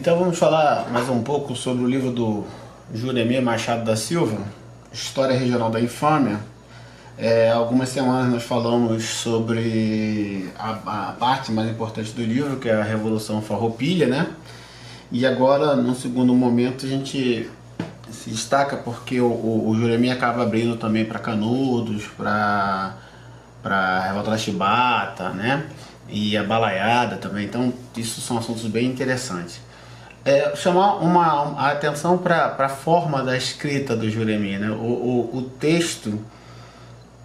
Então vamos falar mais um pouco sobre o livro do Juremir Machado da Silva, História Regional da Infâmia. Algumas semanas nós falamos sobre a parte mais importante do livro, que é a Revolução Farroupilha, né? E agora, num segundo momento, a gente se destaca porque o Juremir acaba abrindo também para Canudos, para a Revolta da Chibata, né? E a Balaiada também. Então, isso são assuntos bem interessantes. Chamar a atenção para a forma da escrita do Juremir, né? O texto,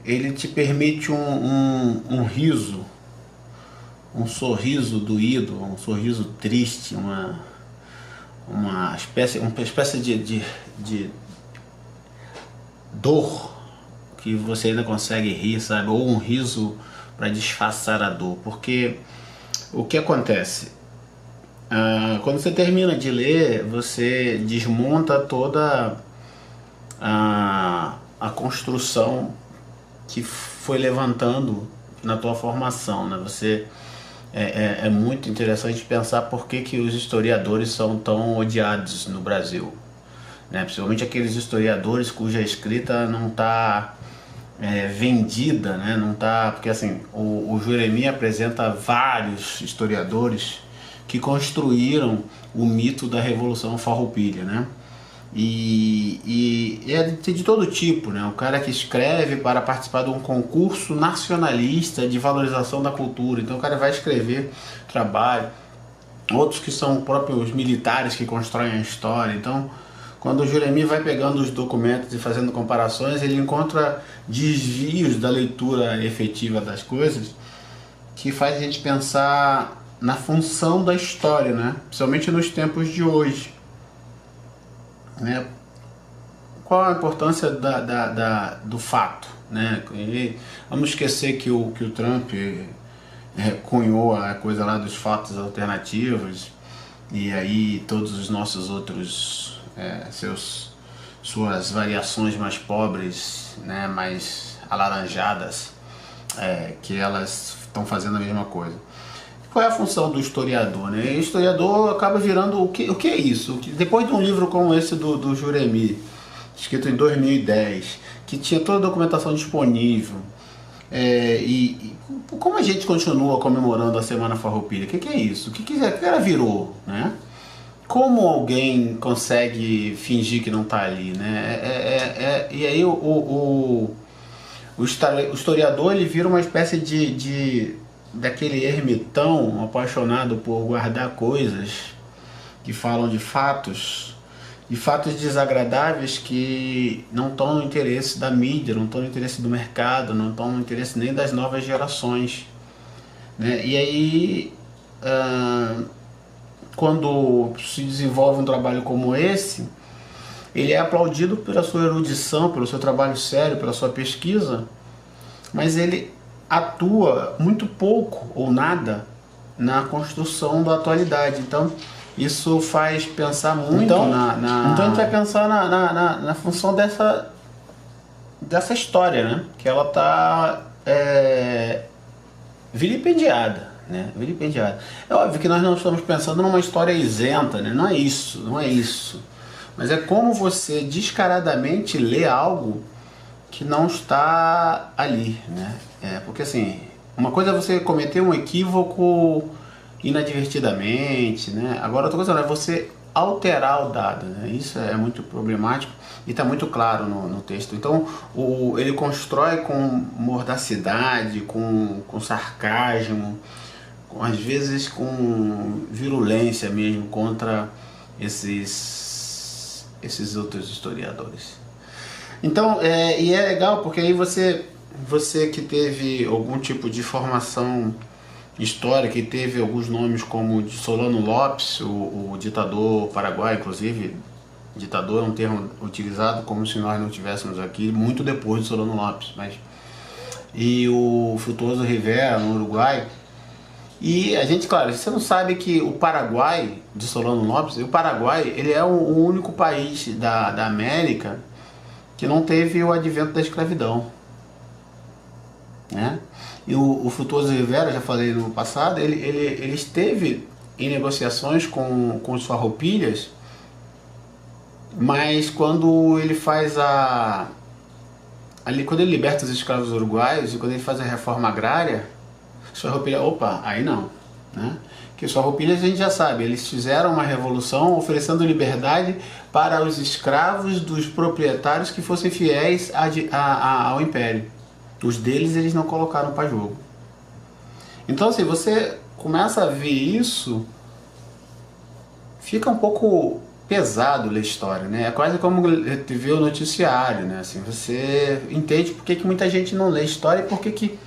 ele te permite um riso, um sorriso doído, um sorriso triste, uma espécie de dor que você ainda consegue rir, sabe? Ou um riso para disfarçar a dor. Porque o que acontece? Quando você termina de ler, você desmonta toda a construção que foi levantando na tua formação, né? É muito interessante pensar por que os historiadores são tão odiados no Brasil, né? Principalmente aqueles historiadores cuja escrita não está vendida, né? Não tá, porque assim, o Juremir apresenta vários historiadores que construíram o mito da Revolução Farroupilha, né? E é de todo tipo, né? O cara que escreve para participar de um concurso nacionalista de valorização da cultura, então o cara vai escrever trabalho. Outros que são próprios militares que constroem a história. Então, quando o Juremir vai pegando os documentos e fazendo comparações, ele encontra desvios da leitura efetiva das coisas que faz a gente pensar na função da história, né? Principalmente nos tempos de hoje, né? Qual a importância do fato, né? E vamos esquecer que o Trump cunhou a coisa lá dos fatos alternativos, e aí todos os nossos outros suas variações mais pobres, né, mais alaranjadas, que elas estão fazendo a mesma coisa. Qual é a função do historiador, né? O historiador acaba virando o que é isso? Depois de um livro como esse do Juremir, escrito em 2010, que tinha toda a documentação disponível, e como a gente continua comemorando a Semana Farroupilha? O que é isso? O que ela virou, né? Como alguém consegue fingir que não está ali, né? E aí o historiador, ele vira uma espécie daquele ermitão apaixonado por guardar coisas que falam de fatos desagradáveis que não estão no interesse da mídia, não estão no interesse do mercado, não estão no interesse nem das novas gerações, né? E aí, quando se desenvolve um trabalho como esse, ele é aplaudido pela sua erudição, pelo seu trabalho sério, pela sua pesquisa, mas ele atua muito pouco ou nada na construção da atualidade. Então isso faz pensar muito então a gente vai pensar na função dessa história, né? Que ela está vilipendiada, né? Vilipendiada. É óbvio que nós não estamos pensando numa história isenta, né? Não é isso. Mas é como você descaradamente lê algo que não está ali, né? Porque assim, uma coisa é você cometer um equívoco inadvertidamente, né? Agora outra coisa é você alterar o dado, né? Isso é muito problemático e está muito claro no texto. Então ele constrói com mordacidade, com sarcasmo, às vezes com virulência mesmo contra esses outros historiadores. Então, e é legal porque aí você que teve algum tipo de formação histórica e teve alguns nomes como de Solano Lopes, o ditador paraguaio, inclusive, ditador é um termo utilizado como se nós não tivéssemos aqui muito depois de Solano Lopes, e o Frutuoso Rivera no Uruguai. E a gente, claro, você não sabe que o Paraguai, de Solano Lopes, o Paraguai, ele é o único país da América que não teve o advento da escravidão, né? E o Frutuoso Rivera, já falei no passado, ele esteve em negociações com os farroupilhas, mas quando ele faz ali, quando ele liberta os escravos uruguaios e quando ele faz a reforma agrária, os farroupilhas, opa, aí não, né? Que os farroupilhas a gente já sabe, eles fizeram uma revolução oferecendo liberdade para os escravos dos proprietários que fossem fiéis ao império. Os deles eles não colocaram para jogo. Então assim, você começa a ver isso, fica um pouco pesado ler história, né? É quase como ver o noticiário, né? Assim, você entende por que muita gente não lê história e por que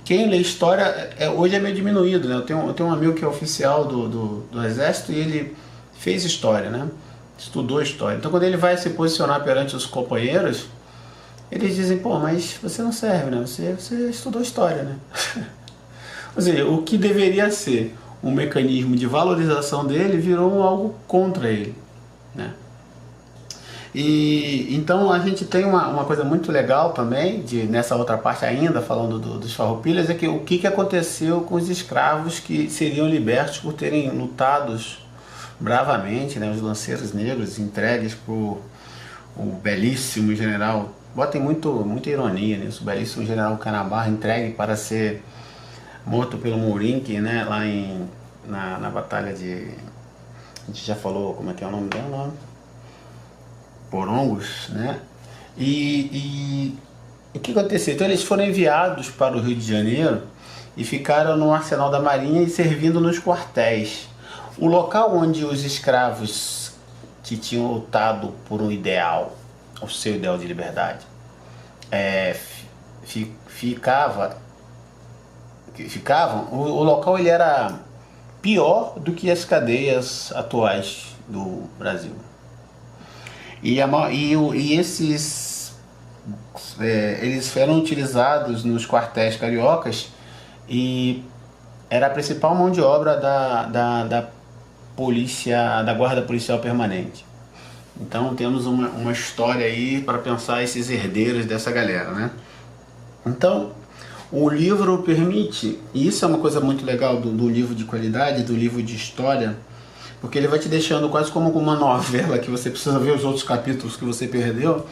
quem lê história hoje é meio diminuído, né? Eu tenho um amigo que é oficial do Exército e ele fez história, né? Estudou história. Então quando ele vai se posicionar perante os companheiros, eles dizem, pô, mas você não serve, né? Você estudou história, né? Ou seja, o que deveria ser um mecanismo de valorização dele virou algo contra ele, né? E então a gente tem uma coisa muito legal também, nessa outra parte ainda, falando dos farroupilhas, é que o que aconteceu com os escravos que seriam libertos por terem lutados bravamente, né? Os lanceiros negros entregues por o belíssimo general, botem muita ironia nisso, o belíssimo general Canabarro, entregue para ser morto pelo Mourinque, né? Lá na batalha de... A gente já falou como é que é o nome dela, Porongos, né? E o que aconteceu? Então eles foram enviados para o Rio de Janeiro e ficaram no arsenal da Marinha e servindo nos quartéis. O local onde os escravos que tinham lutado por um ideal, o seu ideal de liberdade, ficavam, o local ele era pior do que as cadeias atuais do Brasil. E esses eles foram utilizados nos quartéis cariocas e era a principal mão de obra da polícia, da guarda policial permanente. Então temos uma história aí para pensar esses herdeiros dessa galera, né? Então o livro permite, e isso é uma coisa muito legal do livro de qualidade, do livro de história, porque ele vai te deixando quase como uma novela que você precisa ver os outros capítulos que você perdeu.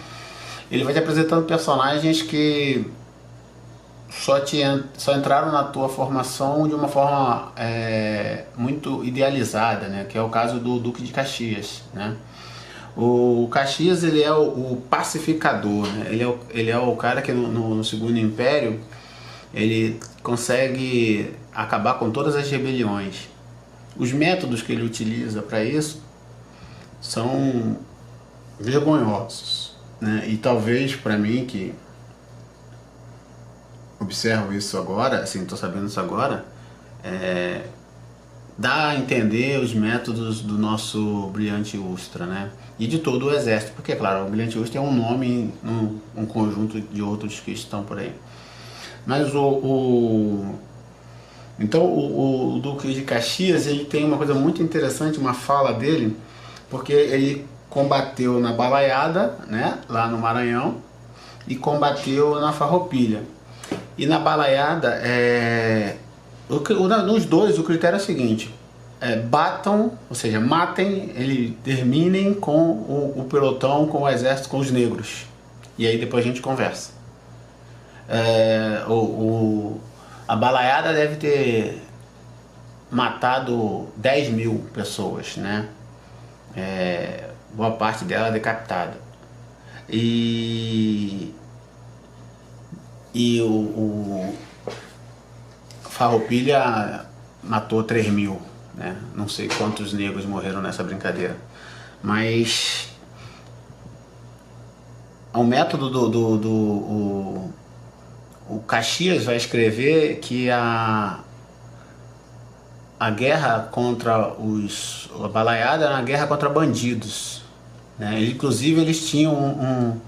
Ele vai te apresentando personagens que só entraram na tua formação de uma forma muito idealizada, né? Que é o caso do Duque de Caxias, né? O Caxias, ele é o pacificador, né? Ele é o cara que no Segundo Império ele consegue acabar com todas as rebeliões. Os métodos que ele utiliza para isso são vergonhosos, né? E talvez para mim, que observo isso agora, assim, estou sabendo isso agora, dá a entender os métodos do nosso Brilhante Ustra, né? E de todo o exército, porque, claro, o Brilhante Ustra é um nome, um conjunto de outros que estão por aí. Mas então o Duque de Caxias, ele tem uma coisa muito interessante, uma fala dele, porque ele combateu na Balaiada, né, lá no Maranhão, e combateu na Farroupilha. E na Balaiada, nos dois, o critério é o seguinte: batam, ou seja, matem, terminem com o pelotão, com o exército, com os negros. E aí depois a gente conversa. A Balaiada deve ter matado 10 mil pessoas, né? Boa parte dela decapitada. E o Farroupilha matou 3 mil, né? Não sei quantos negros morreram nessa brincadeira, mas o método o Caxias vai escrever que a guerra contra a Balaiada era uma guerra contra bandidos, né? Inclusive eles tinham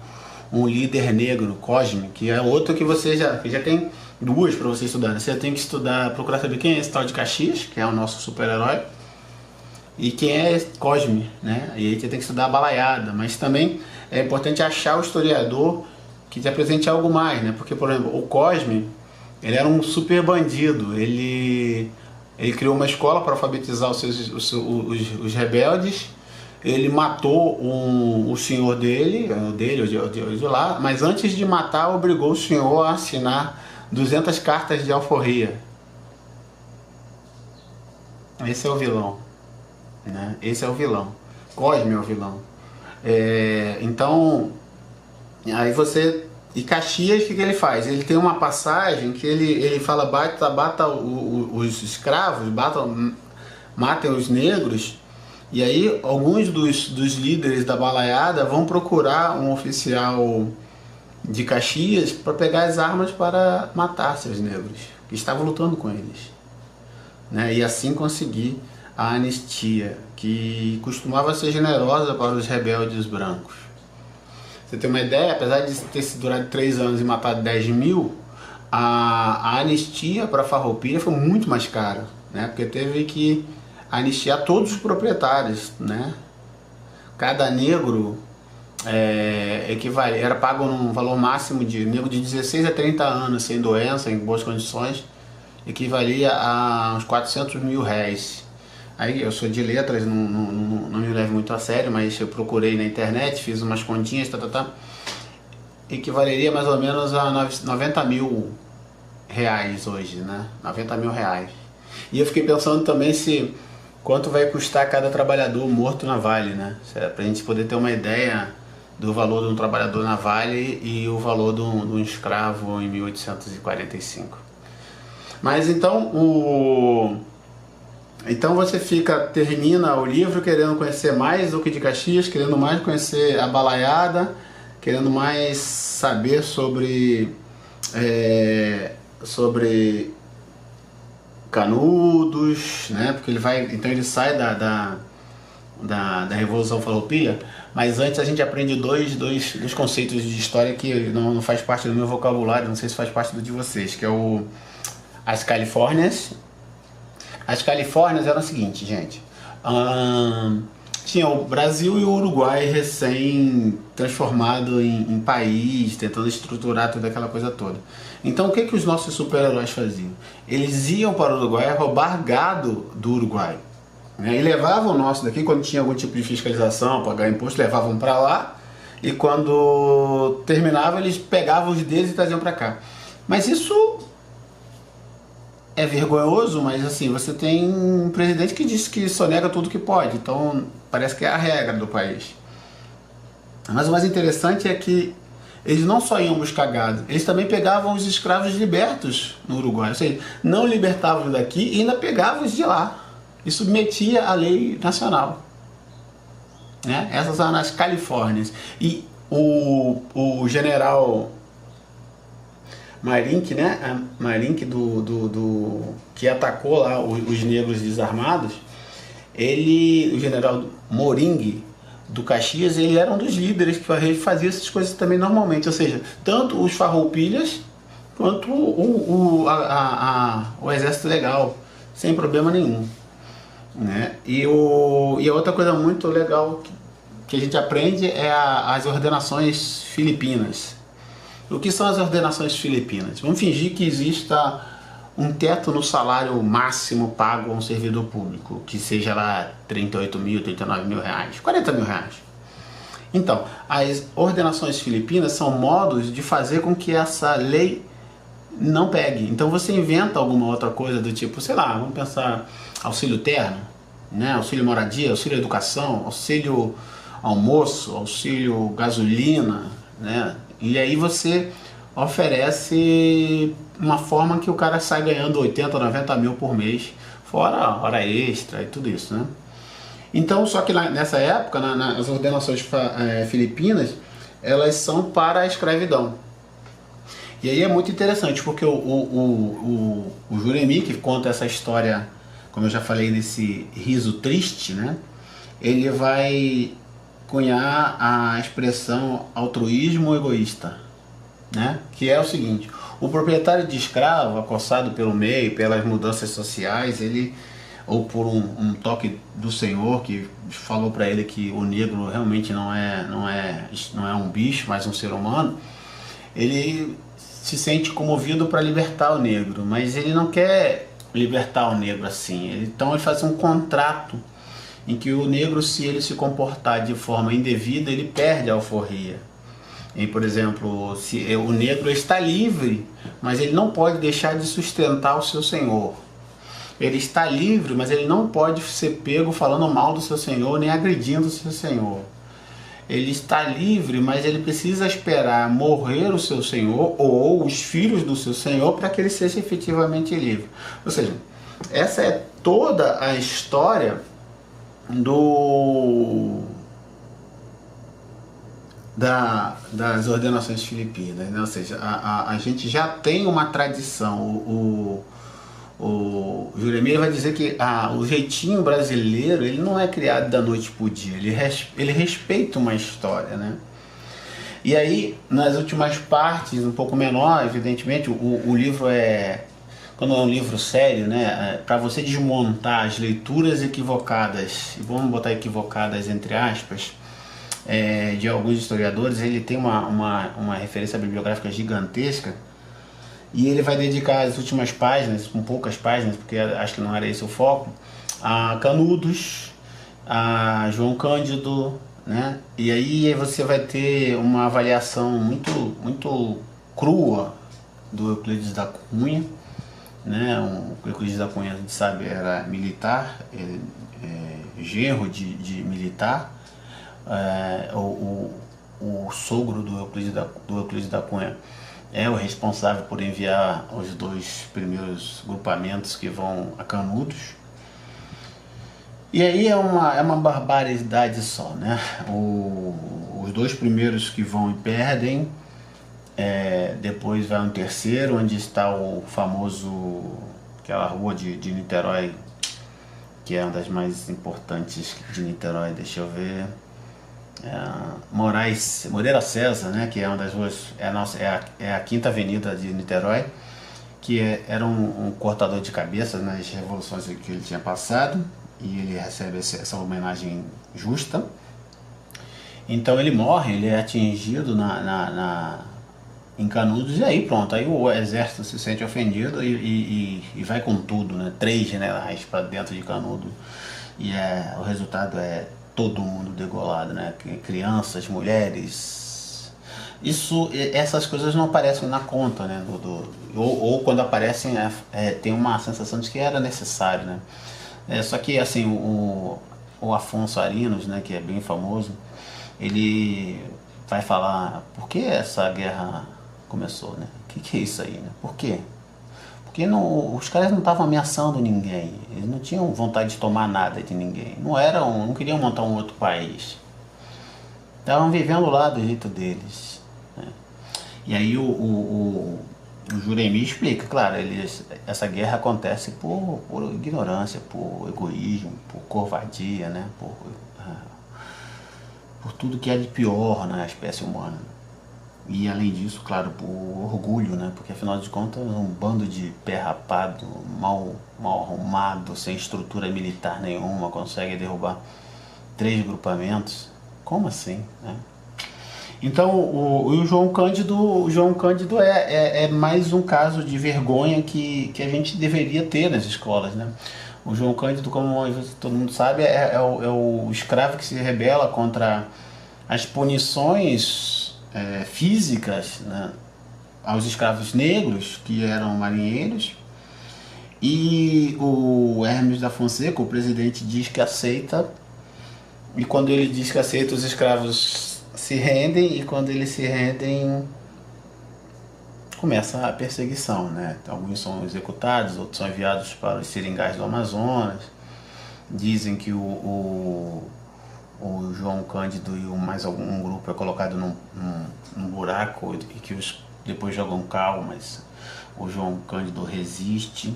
um líder negro, Cosme, que é outro que você já tem duas para você estudar, né? Você tem que estudar, procurar saber quem é esse tal de Caxias, que é o nosso super-herói, e quem é Cosme, né? E aí você tem que estudar a Balaiada, mas também é importante achar o historiador que te apresente algo mais, né? Porque, por exemplo, o Cosme, ele era um super bandido, ele Ele criou uma escola para alfabetizar os rebeldes. Ele matou o senhor dele, o de lá, mas antes de matar, obrigou o senhor a assinar 200 cartas de alforria. Esse é o vilão, né? Esse é o vilão. Cosme é o vilão. Então, aí você... E Caxias, o que ele faz? Ele tem uma passagem que ele fala, bata os escravos, matem os negros, e aí alguns dos líderes da balaiada vão procurar um oficial de Caxias para pegar as armas para matar seus negros, que estavam lutando com eles, né? E assim conseguir a anistia, que costumava ser generosa para os rebeldes brancos. Você tem uma ideia, apesar de ter durado 3 anos e matado 10 mil, a anistia para Farroupilha foi muito mais cara, né? Porque teve que anistiar todos os proprietários, né? Cada negro era pago num valor máximo de negro de 16 a 30 anos, sem doença, em boas condições, equivalia a uns 400 mil réis. Aí eu sou de letras, não me levo muito a sério, mas eu procurei na internet, fiz umas continhas, equivaleria mais ou menos a 90 mil reais hoje, né? 90 mil reais. E eu fiquei pensando também quanto vai custar cada trabalhador morto na Vale, né? Pra gente poder ter uma ideia do valor de um trabalhador na Vale e o valor de um escravo em 1845. Mas então você termina o livro querendo conhecer mais Duque de Caxias, querendo mais conhecer a balaiada, querendo mais saber sobre Canudos, né? Porque ele sai da Revolução Farroupilha, mas antes a gente aprende dois conceitos de história que não faz parte do meu vocabulário, não sei se faz parte do de vocês, que é as Califórnias. As Califórnias eram o seguinte, gente, tinha o Brasil e o Uruguai recém transformado em país, tentando estruturar toda aquela coisa toda. Então o que os nossos super-heróis faziam? Eles iam para o Uruguai roubar gado do Uruguai, né? E levavam o nosso daqui, quando tinha algum tipo de fiscalização, pagar imposto, levavam para lá, e quando terminava eles pegavam os deles e traziam para cá. Mas isso é vergonhoso, mas assim, você tem um presidente que diz que sonega tudo que pode, então parece que é a regra do país. Mas o mais interessante é que eles não só iam buscar gado, eles também pegavam os escravos libertos no Uruguai, ou seja, não libertavam daqui e ainda pegavam os de lá e submetia à lei nacional, né? Essas são as Califórnias. E o general Marinque, né? Marinque que atacou lá os negros desarmados, o general Moringue do Caxias, ele era um dos líderes que fazia essas coisas também normalmente, ou seja, tanto os farroupilhas quanto o exército legal, sem problema nenhum, né? E a outra coisa muito legal que a gente aprende é as ordenações filipinas. O que são as ordenações filipinas? Vamos fingir que exista um teto no salário máximo pago a um servidor público, que seja lá 38 mil, 39 mil reais, 40 mil reais. Então, as ordenações filipinas são modos de fazer com que essa lei não pegue. Então você inventa alguma outra coisa do tipo, sei lá, vamos pensar auxílio terno, né? Auxílio moradia, auxílio educação, auxílio almoço, auxílio gasolina, né? E aí você oferece uma forma que o cara sai ganhando 80, 90 mil por mês, fora hora extra e tudo isso, né? Então, só que nessa época, as ordenações filipinas, elas são para a escravidão. E aí é muito interessante, porque o Juremi, que conta essa história, como eu já falei, desse riso triste, né? Ele vai cunhar a expressão altruísmo egoísta, né? Que é o seguinte: o proprietário de escravo, acossado pelo meio, pelas mudanças sociais, ou por um toque do Senhor que falou para ele que o negro realmente não é um bicho, mas um ser humano, ele se sente comovido para libertar o negro, mas ele não quer libertar o negro assim. Então ele faz um contrato em que o negro, se ele se comportar de forma indevida, ele perde a alforria. E, por exemplo, se o negro está livre, mas ele não pode deixar de sustentar o seu senhor. Ele está livre, mas ele não pode ser pego falando mal do seu senhor, nem agredindo o seu senhor. Ele está livre, mas ele precisa esperar morrer o seu senhor ou os filhos do seu senhor para que ele seja efetivamente livre. Ou seja, essa é toda a história das ordenações filipinas, né? Ou seja, a gente já tem uma tradição. O Juremir vai dizer que o jeitinho brasileiro, ele não é criado da noite para o dia, ele respeita uma história, né? E aí, nas últimas partes, um pouco menor, evidentemente, o livro quando é um livro sério, né, para você desmontar as leituras equivocadas, e vamos botar equivocadas entre aspas, de alguns historiadores, ele tem uma referência bibliográfica gigantesca, e ele vai dedicar as últimas páginas, com poucas páginas, porque acho que não era esse o foco, a Canudos, a João Cândido, né? E aí você vai ter uma avaliação muito crua do Euclides da Cunha, né? O Euclides da Cunha, a gente sabe, era militar, genro de militar. O sogro do Euclides da Cunha é o responsável por enviar os 2 primeiros grupamentos que vão a Canudos. E aí é uma barbaridade só, né? Os 2 primeiros que vão e perdem, depois vai um terceiro, onde está o famoso, aquela rua de Niterói, que é uma das mais importantes de Niterói, deixa eu ver, Moreira César, né, que é uma das ruas, é a Quinta Avenida de Niterói, que era um cortador de cabeças nas revoluções que ele tinha passado, e ele recebe essa homenagem justa. Então ele morre, ele é atingido em Canudos, e aí pronto, aí o exército se sente ofendido e vai com tudo, né? 3 generais para dentro de Canudos, e o resultado é todo mundo degolado, né? Crianças, mulheres. Essas coisas não aparecem na conta, né? Ou quando aparecem, tem uma sensação de que era necessário, né? Só que assim, o Afonso Arinos, né, que é bem famoso, ele vai falar por que essa guerra começou, né? O que é isso aí, né? Por quê? Porque os caras não estavam ameaçando ninguém, eles não tinham vontade de tomar nada de ninguém, não queriam montar um outro país, estavam vivendo lá do jeito deles, né? E aí o Juremir explica, claro, essa guerra acontece por ignorância, por egoísmo, por covardia, né? Por tudo que é de pior na espécie humana. E além disso, claro, por orgulho, né? Porque afinal de contas, um bando de pé rapado, mal arrumado, sem estrutura militar nenhuma, consegue derrubar 3 grupamentos. Como assim, né? Então o João Cândido é mais um caso de vergonha que a gente deveria ter nas escolas, né? O João Cândido, como todo mundo sabe, é o escravo que se rebela contra as punições físicas, né, aos escravos negros que eram marinheiros, e o Hermes da Fonseca, o presidente, diz que aceita, e quando ele diz que aceita, os escravos se rendem, e quando eles se rendem, começa a perseguição, né? Alguns são executados, outros são enviados para os seringais do Amazonas. Dizem que o João Cândido e mais algum grupo é colocado num buraco e que depois jogam cal, mas o João Cândido resiste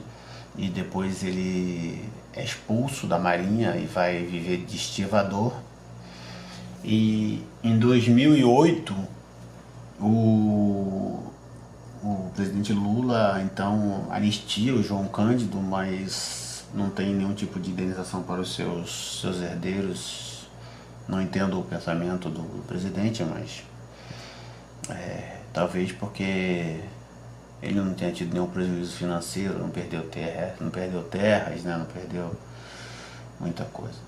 e depois ele é expulso da marinha e vai viver de estivador. E em 2008 o presidente Lula então anistia o João Cândido, mas não tem nenhum tipo de indenização para os seus herdeiros. Não entendo o pensamento do presidente, mas talvez porque ele não tenha tido nenhum prejuízo financeiro, não perdeu terras, né? Não perdeu muita coisa.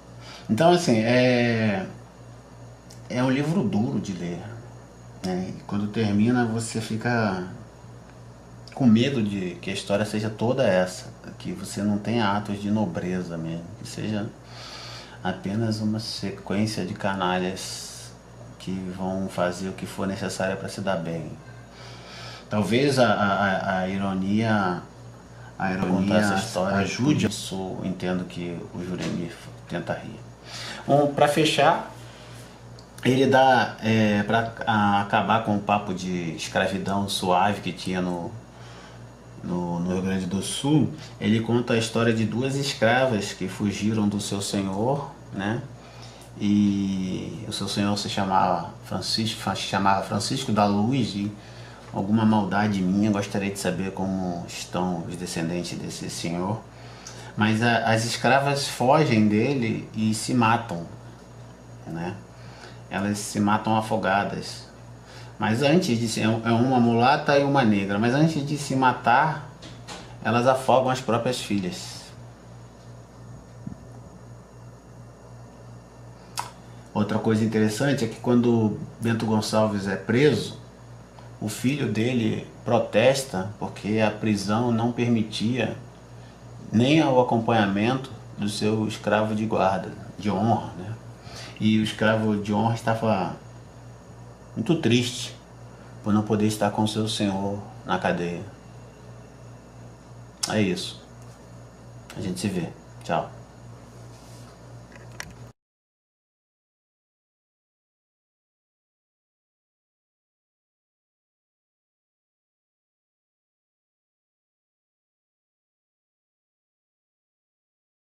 Então, assim, é um livro duro de ler, né? E quando termina, você fica com medo de que a história seja toda essa, que você não tenha atos de nobreza mesmo, que seja apenas uma sequência de canalhas que vão fazer o que for necessário para se dar bem. Talvez a ironia contar essa história ajude. Isso entendo que o Juremir tenta rir. Bom, para fechar, ele dá, para acabar com o papo de escravidão suave que tinha no Rio Grande do Sul, ele conta a história de duas escravas que fugiram do seu senhor, né? E o seu senhor se chamava Francisco da Luz, e alguma maldade minha, gostaria de saber como estão os descendentes desse senhor. Mas as escravas fogem dele e se matam, né? Elas se matam afogadas. Mas antes de é uma mulata e uma negra, mas antes de se matar, elas afogam as próprias filhas. Outra coisa interessante é que quando Bento Gonçalves é preso, o filho dele protesta porque a prisão não permitia nem o acompanhamento do seu escravo de guarda, de honra, né? E o escravo de honra estava muito triste por não poder estar com seu senhor na cadeia. É isso. A gente se vê. Tchau.